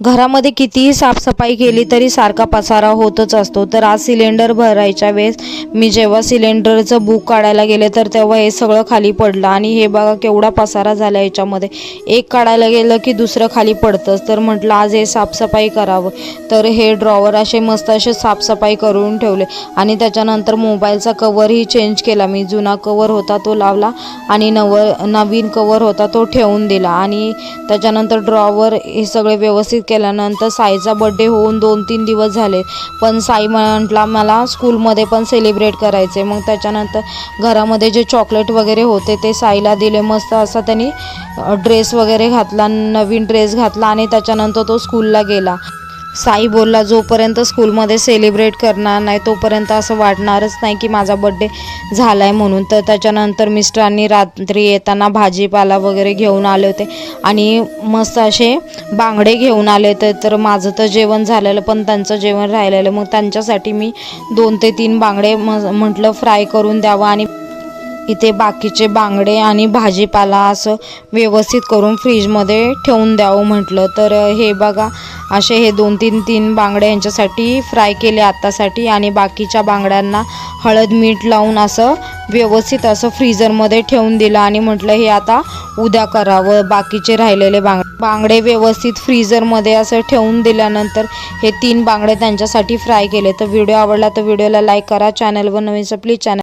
घरामध्ये कितीही साफसफाई केली तरी सारखा पसारा होतच असतो। तर आज सिलेंडर भरायच्या वेळेस मी जेव्हा सिलेंडरचं बुक काढायला गेले तर तेव्हा हे सगळं खाली पडलं आणि हे बघा केवढा पसारा झाला याच्यामध्ये। एक काढायला गेलं की दुसरं खाली पडतंच। तर म्हटलं आज हे साफसफाई करावं, तर हे ड्रॉवर असे मस्त असे साफसफाई करून ठेवले आणि त्याच्यानंतर मोबाईलचा कवरही चेंज केला मी। जुना कवर होता तो लावला आणि नवीन कवर होता तो ठेवून दिला आणि त्याच्यानंतर ड्रॉवर हे सगळे व्यवस्थित केल्यानंतर साईचा बर्थडे होऊन 2-3 दिवस झाले, पण साई म्हटला मला स्कूलमध्ये पण सेलिब्रेट करायचे। मग त्याच्यानंतर घरामध्ये जे चॉकलेट वगैरे होते ते साईला दिले। मस्त असा त्यांनी ड्रेस वगैरे घातला, नवीन ड्रेस घातला आणि त्याच्यानंतर तो स्कूलला गेला। साई बोलला जोपर्यंत स्कूलमध्ये सेलिब्रेट करणार नाही तोपर्यंत असं वाटणारच नाही की माझा बर्थडे झाला आहे म्हणून। तर त्याच्यानंतर मिस्टरांनी रात्री येताना भाजीपाला वगैरे घेऊन आले होते आणि मस्त असे बांगडे घेऊन आले होते। तर माझं तर जेवण झालेलं पण त्यांचं जेवण राहिलेलं, मग त्यांच्यासाठी मी 2 ते 3 बांगडे म्हटलं फ्राय करून द्यावं आणि इथे बाकीचे बांगडे आणि भाजीपाला असं व्यवस्थित करून फ्रीजमध्ये ठेवून द्यावं म्हटलं। तर हे बघा असे हे 2-3 बांगडे यांच्यासाठी फ्राय केले आत्तासाठी आणि बाकीच्या बांगड्यांना हळद मीठ लावून असं व्यवस्थित असं फ्रीजरमध्ये ठेवून दिलं आणि म्हटलं हे आता उद्या करावं। बाकीचे राहिलेले बांगडे व्यवस्थित फ्रीजरमध्ये असं ठेवून दिल्यानंतर हे 3 बांगडे त्यांच्यासाठी फ्राय केले। तर व्हिडिओ आवडला तर व्हिडिओला लाईक करा, चॅनलवर नवीन प्लीज चॅनल